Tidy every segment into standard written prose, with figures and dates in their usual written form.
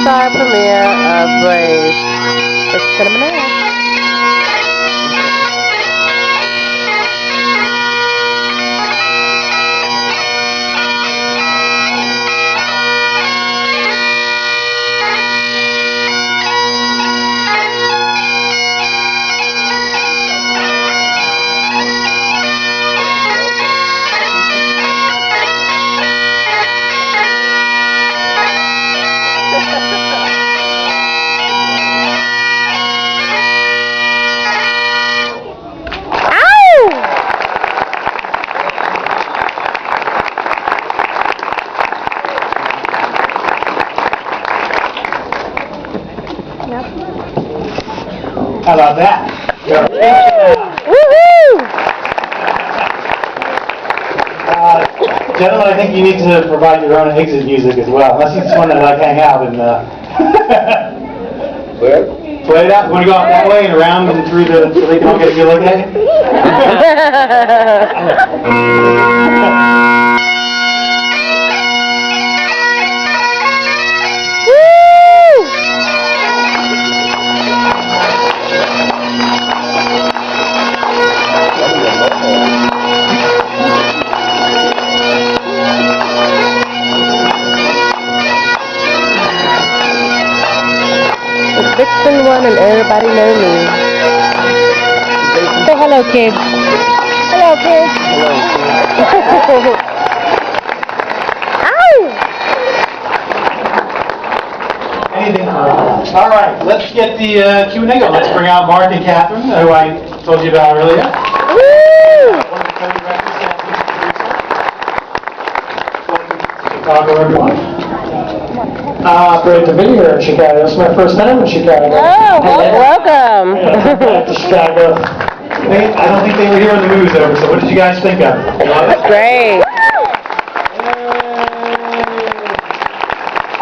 Pixar premiere of Brave. It's SinnamonS. How about that? Woohoo! Gentlemen, I think you need to provide your own exit music as well, unless you just want to like hang out and play it out. You want to go out that way and around and through the so they can all get a good look at you? Vixen one and everybody know me. Say hello, kids. Hello, kids. Hello, kids. Ow! Anything for us. All right, let's get the Q&A going. Let's bring out Mark and Katherin, who I told you about earlier. Woo! One of the co-directors, welcome to Chicago, everyone. Great to be here in Chicago. It's my first time in Chicago. Oh, welcome. Back to Chicago. I don't think they were here when the movie was over, so what did you guys think of it? You love it? Great. I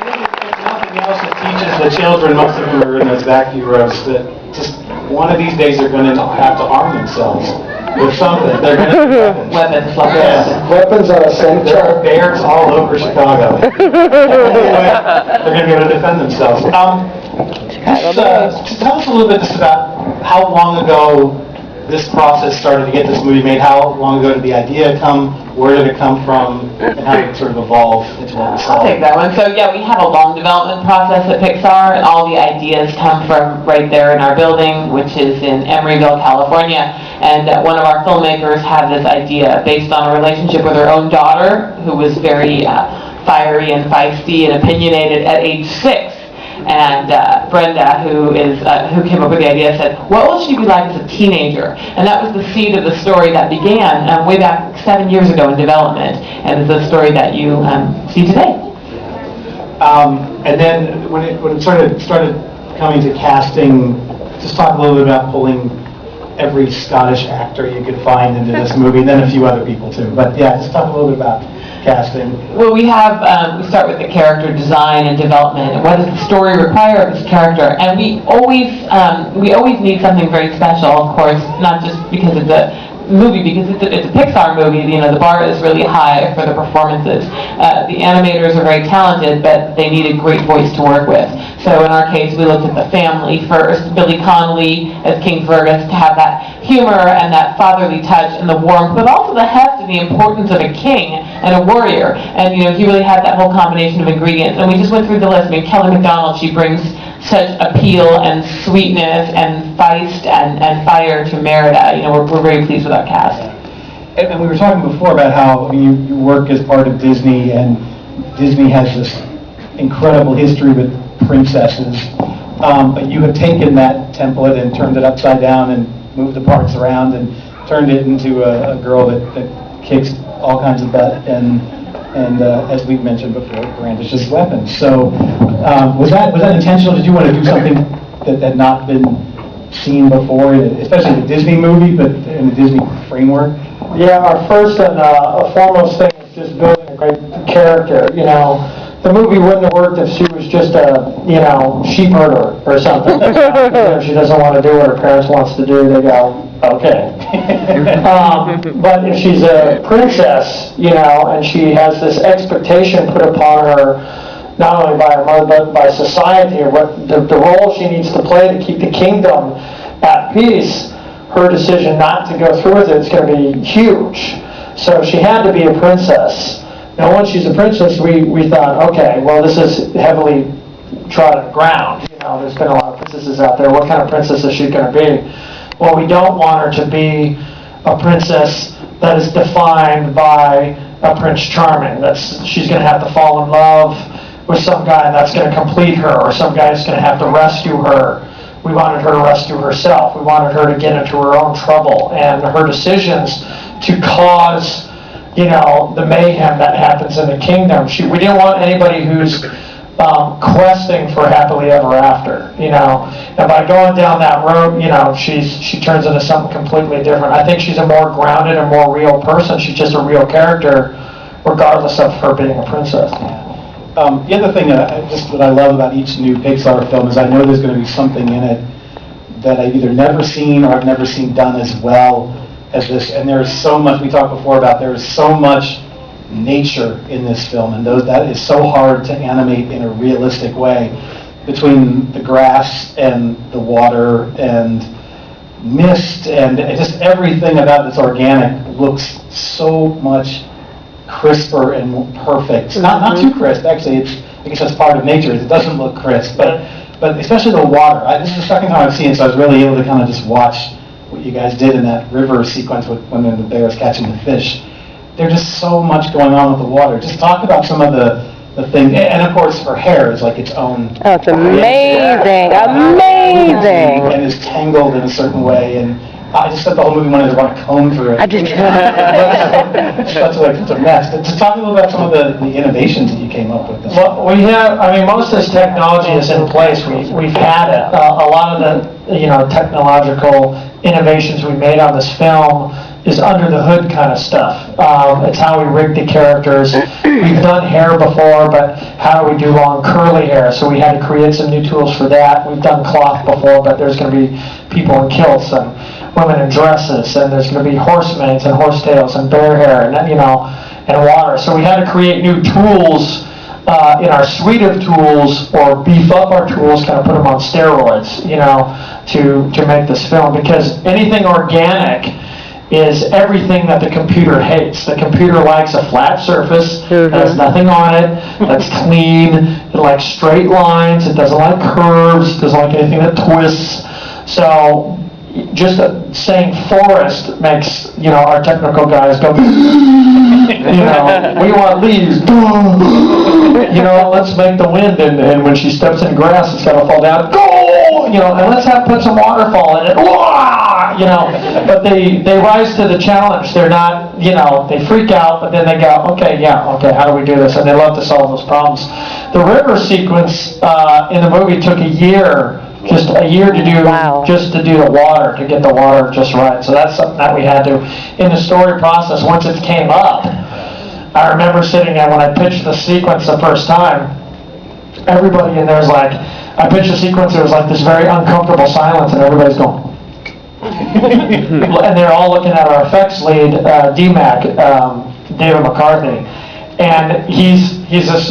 think if nothing else, it teaches the children, most of them are in those back few rows, that just one of these days they're going to have to arm themselves with something. They're going to Weapons, Weapons are essential. There are bears all over Chicago. Anyway, they're going to be able to defend themselves. Just tell us a little bit just about how long ago this process started to get this movie made. How long ago did the idea come? Where did it come from? And how did it sort of evolve into what we saw? I'll take that one. So yeah, we have a long development process at Pixar, and all the ideas come from right there in our building, which is in Emeryville, California. And one of our filmmakers had this idea based on a relationship with her own daughter, who was very fiery and feisty and opinionated at age 6. And Brenda, who came up with the idea, said, what will she be like as a teenager? And that was the seed of the story that began way back 7 years ago in development, and it's a story that you see today. And then when it started coming to casting, just talk a little bit about pulling every Scottish actor you could find into this movie, and then a few other people too. But yeah, just talk a little bit about casting. Well, we start with the character design and development, and what does the story require of this character? And we always need something very special, of course, not just because it's a movie, because it's a Pixar movie. You know, the bar is really high for the performances. The animators are very talented, but they need a great voice to work with. So in our case, we looked at the family first. Billy Connolly as King Fergus, to have that humor and that fatherly touch and the warmth, but also the heft and the importance of a king and a warrior. And you know, he really had that whole combination of ingredients. And we just went through the list. I mean, Kelly Macdonald, she brings such appeal and sweetness and feist and fire to Merida. You know, we're very pleased with our cast. And we were talking before about how you work as part of Disney, and Disney has this incredible history with princesses. But you have taken that template and turned it upside down and moved the parts around and turned it into a girl that kicks all kinds of butt and as we've mentioned before, brandishes weapons. So was that intentional? Did you want to do something that had not been seen before, especially the Disney movie, but in the Disney framework? Yeah, our first and foremost thing is just building a great character. You know, the movie wouldn't have worked if she was just a, sheep herder or something. If she doesn't want to do what her parents wants to do, they go, okay. But if she's a princess, and she has this expectation put upon her, not only by her mother, but by society, or what the role she needs to play to keep the kingdom at peace, her decision not to go through with it is going to be huge. So she had to be a princess. Now, once she's a princess, we thought, okay, well, this is heavily trodden ground. There's been a lot of princesses out there. What kind of princess is she going to be? Well, we don't want her to be a princess that is defined by a Prince Charming. She's going to have to fall in love with some guy that's going to complete her, or some guy that's going to have to rescue her. We wanted her to rescue herself. We wanted her to get into her own trouble, and her decisions to cause, the mayhem that happens in the kingdom. We didn't want anybody who's questing for happily ever after, and by going down that road, she turns into something completely different. I think she's a more grounded and more real person. She's just a real character, regardless of her being a princess. The other thing that I love about each new Pixar film is I know there's going to be something in it that I've either never seen or I've never seen done as well as this. And there's so much, we talked before about, there is so much nature in this film, and that is so hard to animate in a realistic way, between the grass and the water and mist and just everything about this organic looks so much crisper and perfect. Not too crisp, actually. I guess that's part of nature. It doesn't look crisp, but especially the water. This is the second time I've seen it, so I was really able to kind of just watch what you guys did in that river sequence when the bear was catching the fish. There's just so much going on with the water. Just talk about some of the things, and of course her hair is like its own. Oh, it's amazing, amazing. And is tangled in a certain way, and I just thought the whole movie wanted to run a comb through it. I did. It's a mess. But to talk a little about some of the innovations that you came up with. Well, most of this technology is in place. We've had it. A lot of the, technological innovations we made on this film is under the hood kind of stuff. It's how we rig the characters. We've done hair before, but how do we do long curly hair? So we had to create some new tools for that. We've done cloth before, but there's going to be people in kilts and women in dresses, and there's going to be horsemanes and horsetails and bear hair and and water. So we had to create new tools in our suite of tools, or beef up our tools, kind of put them on steroids, to make this film, because anything organic is everything that the computer hates. The computer likes a flat surface, that has nothing on it, that's clean, it likes straight lines, it doesn't like curves, it doesn't like anything that twists. So just saying forest makes, our technical guys go, we want leaves, let's make the wind, and when she steps in grass, it's got to fall down, and let's put some waterfall in it, but they rise to the challenge. They're not, they freak out, but then they go, okay, how do we do this? And they love to solve those problems. The river sequence in the movie took a year to do, just to do the water, to get the water just right. So that's something that we had to, in the story process, once it came up, I remember sitting there when I pitched the sequence the first time, everybody in there was like, I pitched the sequence, there was like this very uncomfortable silence, and everybody's going, and they're all looking at our effects lead, DMAC, David McCarthy, and he's this,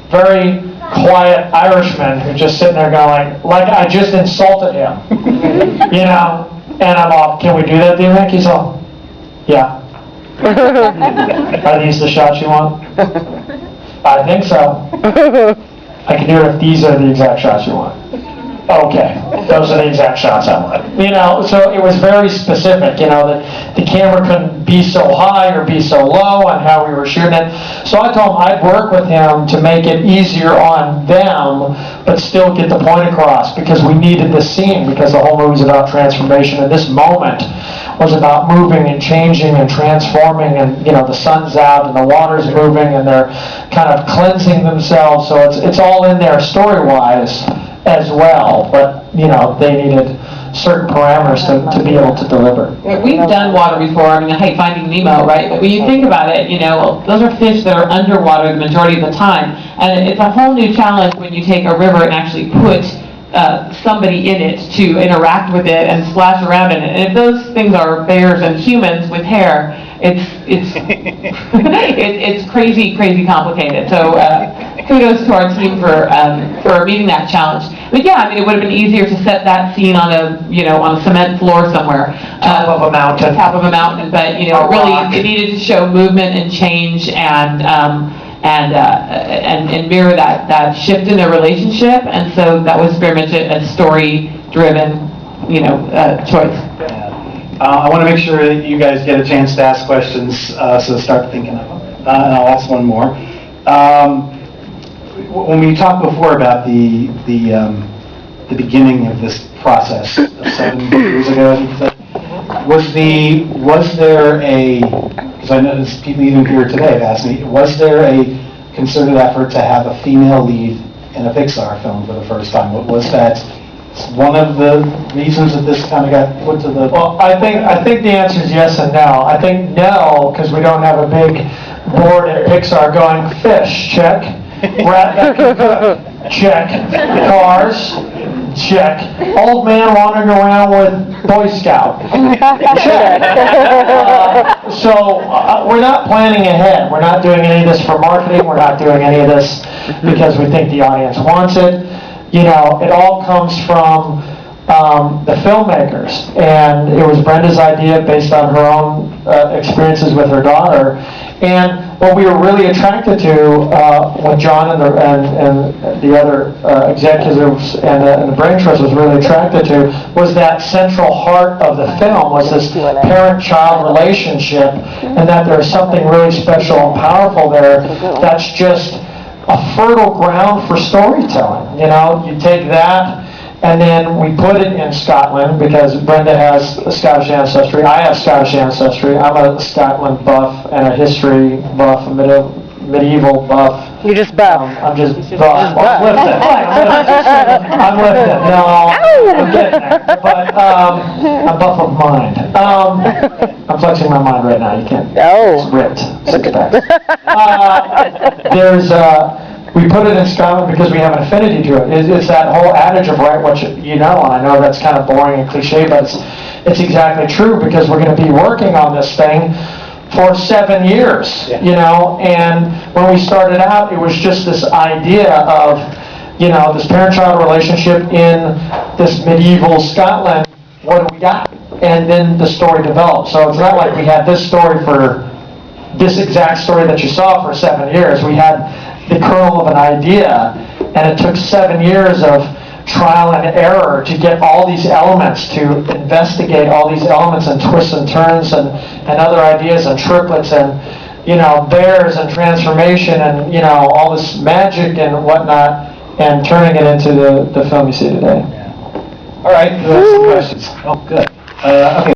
very quiet Irishman who's just sitting there going, like I just insulted him, and I'm all, can we do that, DMAC? He's all, yeah. Are these the shots you want? I think so. I can do it if these are the exact shots you want. Okay, those are the exact shots I want. So it was very specific, that the camera couldn't be so high or be so low on how we were shooting it. So I told him I'd work with him to make it easier on them, but still get the point across, because we needed this scene, because the whole movie's about transformation, and this moment was about moving and changing and transforming, and the sun's out and the water's moving and they're kind of cleansing themselves, so it's all in there story-wise as well, but they needed certain parameters to be able to deliver. We've done water before. I hate Finding Nemo, right? But when you think about it, those are fish that are underwater the majority of the time, and it's a whole new challenge when you take a river and actually put somebody in it to interact with it and splash around in it. And if those things are bears and humans with hair, it's it's crazy complicated. So kudos to our team for meeting that challenge. But yeah, I mean, it would have been easier to set that scene on a cement floor somewhere. Top of a mountain. Top of a mountain, but, A rock. it needed to show movement and change and mirror that shift in their relationship, and so that was very much a story-driven, choice. I want to make sure that you guys get a chance to ask questions, so start thinking of them. And I'll ask one more. When we talked before about the beginning of this process, 7 years ago, I think you said, was there a, because I noticed people even here today have asked me, was there a concerted effort to have a female lead in a Pixar film for the first time? Was that one of the reasons that this kind of got put to the... Well, I think the answer is yes and no. I think no, because we don't have a big board at Pixar going, fish, check. Rat that can cook, check. Cars, check. Old man wandering around with Boy Scout, check. So we're not planning ahead. We're not doing any of this for marketing. We're not doing any of this because we think the audience wants it. It all comes from the filmmakers, and it was Brenda's idea based on her own experiences with her daughter. And what we were really attracted to, what John and the other executives and the brain trust was really attracted to, was that central heart of the film, was this parent-child relationship, and that there's something really special and powerful there that's just a fertile ground for storytelling. You take that, and then we put it in Scotland, because Brenda has a Scottish ancestry. I have Scottish ancestry. I'm a Scotland buff and a history buff, a medieval buff. You just buff. I'm just buff. Well, I'm lifted. I'm lifted. No, I'm getting there. But I'm buff of mind. I'm flexing my mind right now. You can't. Oh. It's ripped. Six packs. We put it in Scotland because we have an affinity to it. It's that whole adage of write what you know, and I know that's kind of boring and cliche, but it's exactly true, because we're going to be working on this thing for 7 years, and when we started out, it was just this idea of, this parent-child relationship in this medieval Scotland. What do we got? And then the story developed. So it's not like we had this story for this exact story that you saw for 7 years. We had the kernel of an idea, and it took 7 years of trial and error to get all these elements, to investigate all these elements and twists and turns and other ideas and triplets and bears and transformation and all this magic and whatnot, and turning it into the film you see today. All right, who has some questions? Oh, good. Okay.